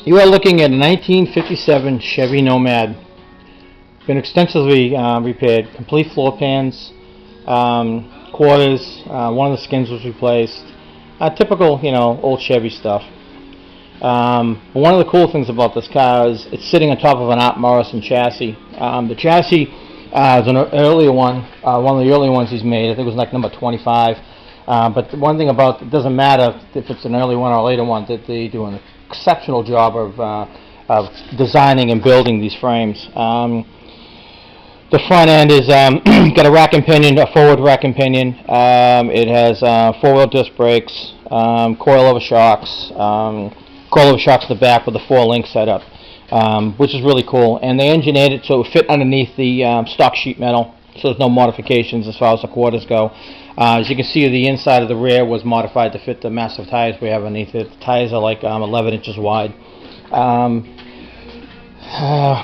You are looking at a 1957 Chevy Nomad. Been extensively repaired. Complete floor pans, quarters. One of the skins was replaced. Typical, old Chevy stuff. But one of the cool things about this car is it's sitting on top of an Art Morrison chassis. The chassis is an earlier one of the early ones he's made. I think it was like number 25. But the one thing about it doesn't matter if it's an early one or a later one, that they do an exceptional job of designing and building these frames. The front end is got a rack and pinion, a forward rack and pinion. It has four-wheel disc brakes, coilover shocks, in the back with a 4-link setup, which is really cool. And they engineered it so it would fit underneath the stock sheet metal, so there's no modifications as far as the quarters go. As you can see, the inside of the rear was modified to fit the massive tires we have underneath it. The tires are like 11 inches wide.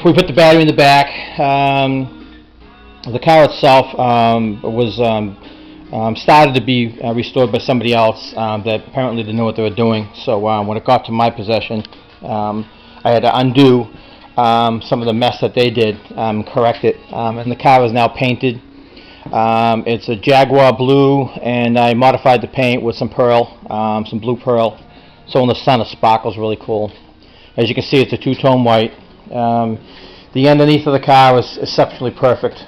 We put the battery in the back. The car itself was started to be restored by somebody else that apparently didn't know what they were doing. So when it got to my possession, I had to undo some of the mess that they did, correct it. And the car is now painted. It's a Jaguar blue, and I modified the paint with some pearl, some blue pearl, so in the sun it sparkles really cool. As you can see, it's a two-tone white. The underneath of the car is exceptionally perfect.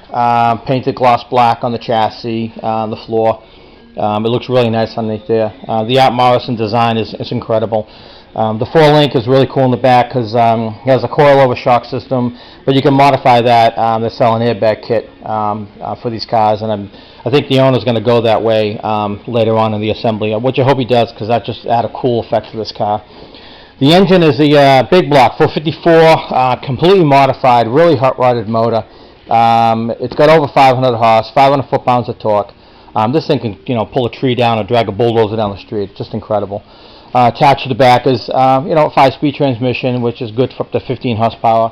Painted gloss black on the chassis, the floor. It looks really nice underneath there. The Art Morrison design is incredible. The 4-link is really cool in the back because it has a coilover shock system, but you can modify that. They sell an airbag kit for these cars, and I think the owner's going to go that way later on in the assembly, which I hope he does, because that just add a cool effect to this car. The engine is the big block 454, completely modified, really hot-rodded motor. It's got over 500 horse, 500 foot-pounds of torque. This thing can pull a tree down or drag a bulldozer down the street. It's just incredible. Attached to the back is, a 5-speed transmission, which is good for up to 15 horsepower.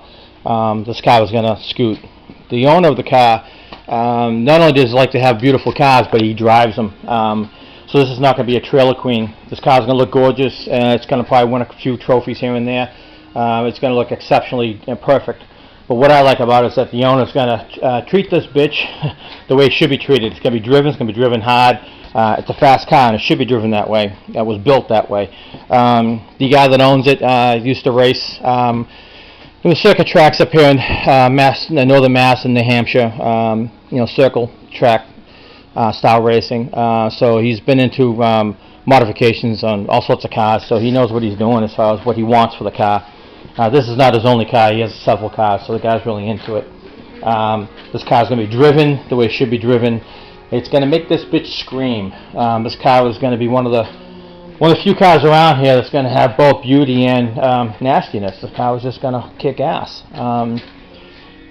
This car was going to scoot. The owner of the car not only does he like to have beautiful cars, but he drives them. So this is not going to be a trailer queen. This car is going to look gorgeous. It's going to probably win a few trophies here and there. It's going to look exceptionally perfect. But what I like about it is that the owner is going to treat this bitch the way it should be treated. It's going to be driven. It's going to be driven hard. It's a fast car, and it should be driven that way. It was built that way. The guy that owns it used to race in the circuit tracks up here in northern Mass and New Hampshire. Circle track style racing. So he's been into modifications on all sorts of cars. So he knows what he's doing as far as what he wants for the car. This is not his only car. He has several cars, so the guy's really into it. This car is going to be driven the way it should be driven. It's going to make this bitch scream. This car is going to be one of the few cars around here that's going to have both beauty and nastiness. This car is just going to kick ass.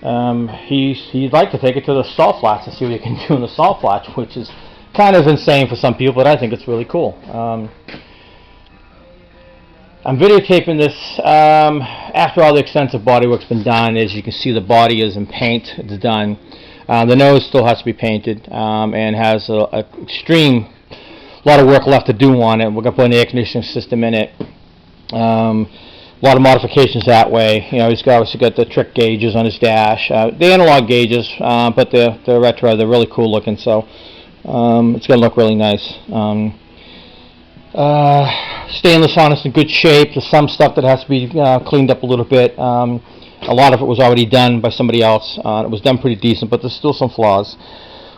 He'd like to take it to the salt flats and see what he can do in the salt flats, which is kind of insane for some people, but I think it's really cool. I'm videotaping this after all the extensive bodywork's been done. As you can see, the body is in paint. It's done. The nose still has to be painted and has a extreme lot of work left to do on it. We're going to put an air conditioning system in it. A lot of modifications that way. He's obviously got the trick gauges on his dash. They're analog gauges, but they're retro. They're really cool looking, so it's going to look really nice. Stainless harness in good shape. There's some stuff that has to be cleaned up a little bit. A lot of it was already done by somebody else. It was done pretty decent, but there's still some flaws,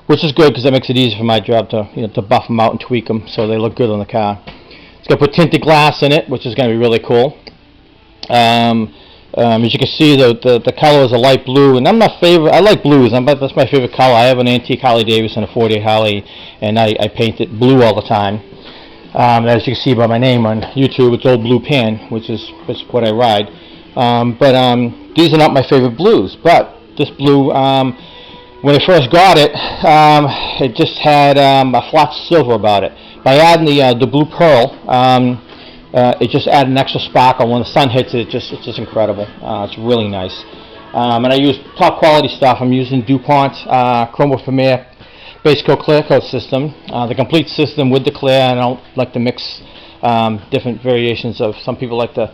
which is good because that makes it easy for my job to buff them out and tweak them so they look good on the car. It's going to put tinted glass in it, which is going to be really cool. As you can see, the color is a light blue, and I like blues. That's my favorite color. I have an antique Harley Davidson, a 48 Harley, and I paint it blue all the time. As you can see by my name on YouTube, it's Old Blue Pan, which is what I ride. But these are not my favorite blues. But this blue, when I first got it, it just had a flat silver about it. By adding the blue pearl, it just added an extra sparkle. When the sun hits it, it's just incredible. It's really nice. And I use top quality stuff. I'm using DuPont Chroma Premier base coat clear coat system, the complete system with the clear. And I don't like to mix different variations of. Some people like to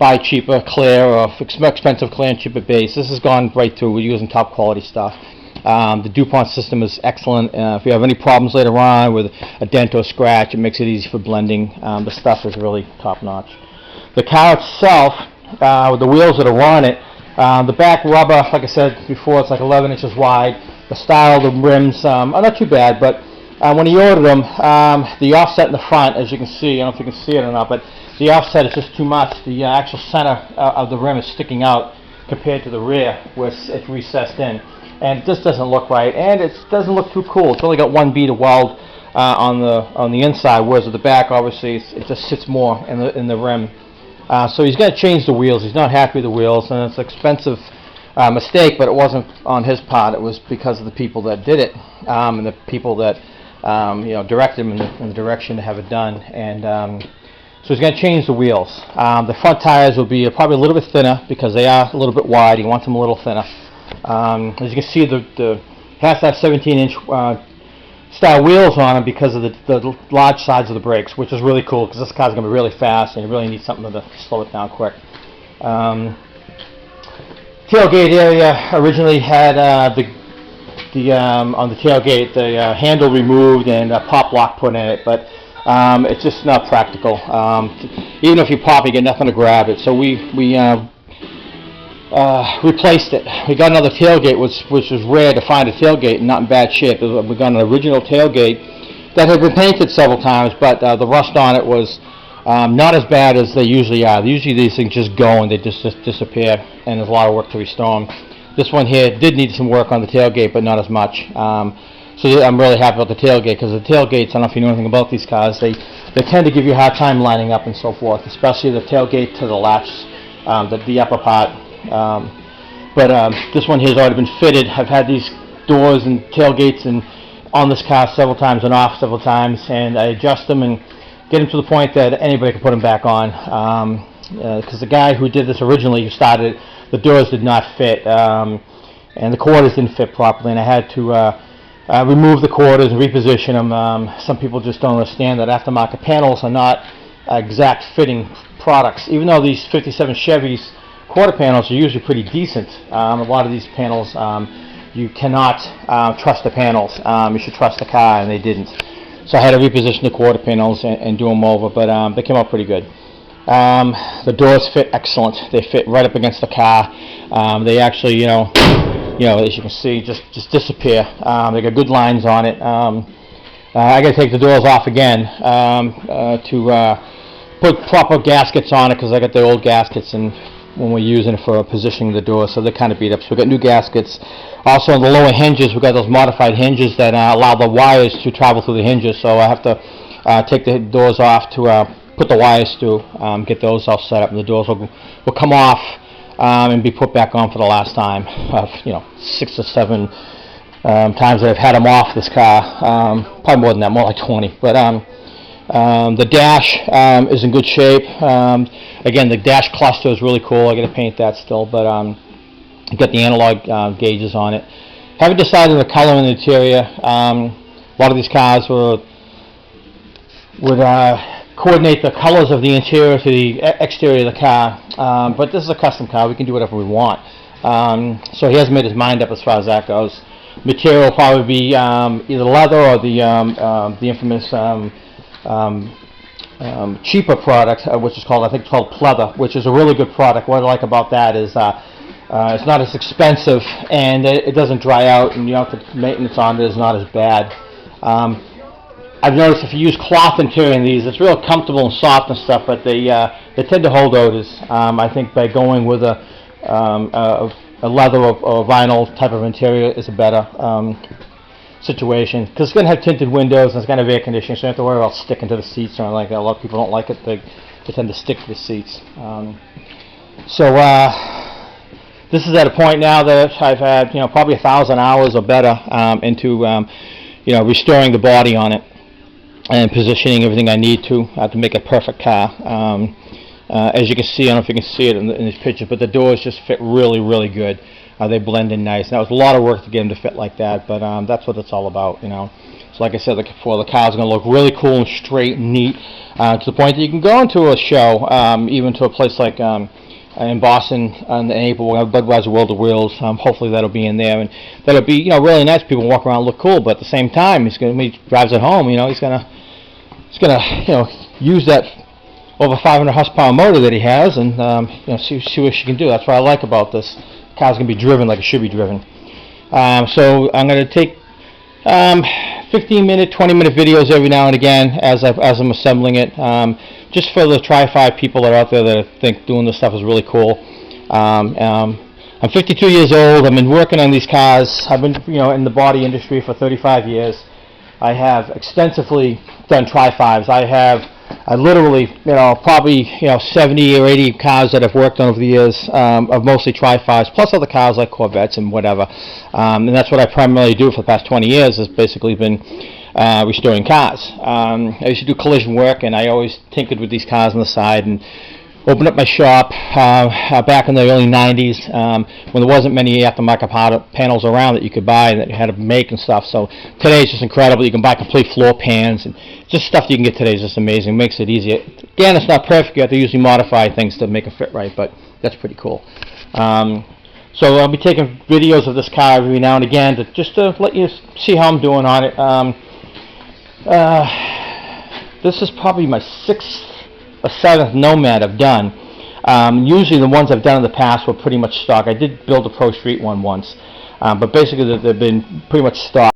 buy cheaper clear or more expensive clear and cheaper base. This has gone right through. We're using top quality stuff. The DuPont system is excellent. If you have any problems later on with a dent or scratch, it makes it easy for blending. The stuff is really top notch. The car itself, with the wheels that are on it, the back rubber, like I said before, it's like 11 inches wide. The style, the rims are not too bad, but when he ordered them, the offset in the front, as you can see, I don't know if you can see it or not, but the offset is just too much. The actual center of the rim is sticking out compared to the rear, where it's recessed in. And it just doesn't look right, and it doesn't look too cool. It's only got one bead of weld on the inside, whereas at the back, obviously, it just sits more in the rim. So he's got to change the wheels. He's not happy with the wheels, and it's an expensive mistake, but it wasn't on his part. It was because of the people that did it, and the people that directed him in the direction to have it done. And so he's going to change the wheels. The front tires will be probably a little bit thinner because they are a little bit wide. He wants them a little thinner. As you can see, the has to have 17-inch style wheels on them because of the large sides of the brakes, which is really cool because this car's going to be really fast and you really need something to slow it down quick. Tailgate area originally had on the tailgate the handle removed and a pop lock put in it, but it's just not practical. Even if you pop, you get nothing to grab it. So we replaced it. We got another tailgate, which is rare to find a tailgate and not in bad shape. We got an original tailgate that had been painted several times, but the rust on it was not as bad as they usually are. Usually these things just go and they just disappear, and there's a lot of work to restore them. This one here did need some work on the tailgate, but not as much. So I'm really happy about the tailgate, because the tailgates, I don't know if you know anything about these cars, they tend to give you a hard time lining up and so forth, especially the tailgate to the latch, the upper part. But this one here has already been fitted. I've had these doors and tailgates on this car several times and off several times, and I adjust them and get them to the point that anybody can put them back on. Because the guy who did this originally, who started it, the doors did not fit, and the quarters didn't fit properly, and I had to remove the quarters and reposition them. Some people just don't understand that aftermarket panels are not exact fitting products. Even though these 57 Chevys quarter panels are usually pretty decent, a lot of these panels, you cannot trust the panels. You should trust the car, and they didn't. So I had to reposition the quarter panels and do them over, but they came out pretty good. The doors fit excellent. They fit right up against the car. They actually, as you can see, just disappear. They got good lines on it. I got to take the doors off again to put proper gaskets on it, because I got the old gaskets and when we're using it for positioning the door, so they're kind of beat up. So we got new gaskets. Also on the lower hinges, we got those modified hinges that allow the wires to travel through the hinges. So I have to take the doors off to put the wires through, get those all set up, and the doors will come off and be put back on for the last time. 6 or 7 times that I've had them off this car. Probably more than that, more like 20. But the dash is in good shape. Again, the dash cluster is really cool. I got to paint that still, but got the analog gauges on it. Haven't decided the color in the interior. A lot of these cars would coordinate the colors of the interior to the exterior of the car, but this is a custom car. We can do whatever we want. So he hasn't made his mind up as far as that goes. Material will probably be either leather or the infamous cheaper product, which is called, I think it's called pleather, which is a really good product. What I like about that is it's not as expensive, and it doesn't dry out, and the maintenance on it is not as bad. I've noticed if you use cloth interior in these, it's real comfortable and soft and stuff, but they tend to hold odors. I think by going with a leather or vinyl type of interior is a better situation, because it's going to have tinted windows and it's going to have air conditioning, so you don't have to worry about sticking to the seats or anything like that. A lot of people don't like it. They tend to stick to the seats. This is at a point now that I've had probably 1,000 hours or better into restoring the body on it and positioning everything I need to make a perfect car. As you can see, I don't know if you can see it in these pictures, but the doors just fit really, really good. They blend in nice. Now, it was a lot of work to get them to fit like that, but that's what it's all about, So like I said before, the cars are going to look really cool and straight and neat, to the point that you can go into a show, even to a place like in Boston in April. We'll have Budweiser World of Wheels. Hopefully that'll be in there, and that'll be, you know, really nice. People walk around and look cool, but at the same time, when he drives it home, you know, he's gonna you know, use that over 500 horsepower motor that he has, and you know, see what she can do. That's what I like about this. The car's gonna be driven like it should be driven. So I'm gonna take 15-minute, 20-minute videos every now and again as I'm assembling it, just for the Tri-5 people that are out there that think doing this stuff is really cool. I'm 52 years old. I've been working on these cars. I've been, you know, in the body industry for 35 years. I have extensively done Tri-5s. I literally, you know, probably, you know, 70 or 80 cars that I've worked on over the years, of mostly Tri-5s, plus other cars like Corvettes and whatever. And that's what I primarily do for the past 20 years, has basically been restoring cars. I used to do collision work, and I always tinkered with these cars on the side, and opened up my shop back in the early 90s, when there wasn't many aftermarket panels around that you could buy and that you had to make and stuff. So today it's just incredible. You can buy complete floor pans, and just stuff you can get today is just amazing. It makes it easier. Again, it's not perfect. You have to usually modify things to make it fit right, but that's pretty cool. So I'll be taking videos of this car every now and again just to let you see how I'm doing on it. This is probably my 6th or 7th Nomad I've done. Usually the ones I've done in the past were pretty much stock. I did build a Pro Street one once, but basically they've been pretty much stock.